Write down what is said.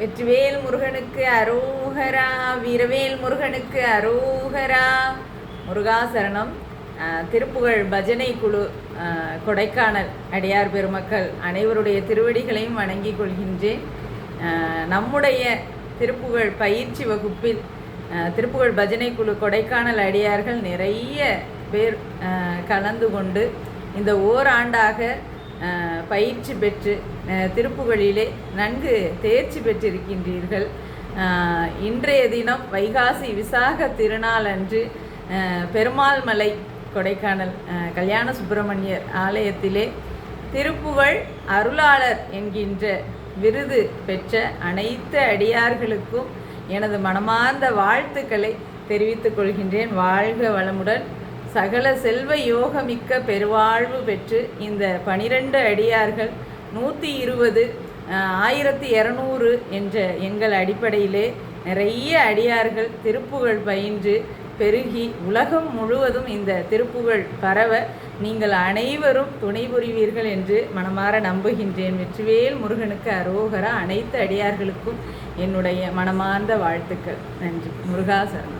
வெற்றிவேல் முருகனுக்கு அரோகரா, வீரவேல் முருகனுக்கு அரோகரா. முருகாசரணம். திருப்புகழ் பஜனை குழு கொடைக்கானல் அடியார் பெருமக்கள் அனைவருடைய திருவடிகளையும் வணங்கிக் கொள்கின்றேன். நம்முடைய திருப்புகழ் பயிற்சி வகுப்பில் திருப்புகழ் பஜனை குழு கொடைக்கானல் அடியார்கள் நிறைய பேர் கலந்து கொண்டு இந்த ஓராண்டாக பயிற்சி பெற்று திருப்புகழிலே நன்கு தேர்ச்சி பெற்றிருக்கின்றீர்கள். இன்றைய தினம் வைகாசி விசாக திருநாள் அன்று பெருமாள் மலை கொடைக்கானல் கல்யாண சுப்பிரமணியர் ஆலயத்திலே திருப்புகழ் அருளாளர் என்கின்ற விருது பெற்ற அனைத்து அடியார்களுக்கும் எனது மனமார்ந்த வாழ்த்துக்களை தெரிவித்துக் கொள்கின்றேன். வாழ்க வளமுடன், சகல செல்வ யோகமிக்க பெருவாழ்வு பெற்று இந்த 12 அடியார்கள் 120 1200 என்ற எங்கள் அடிப்படையிலே நிறைய அடியார்கள் திருப்புகழ் பயின்று பெருகி உலகம் முழுவதும் இந்த திருப்புகழ் பரவ நீங்கள் அனைவரும் துணை புரிவீர்கள் என்று மனமாற நம்புகின்றேன். வெற்றிவேல் முருகனுக்கு அரோகரா. அனைத்து அடியார்களுக்கும் என்னுடைய மனமார்ந்த வாழ்த்துக்கள். நன்றி. முருகாசரணம்.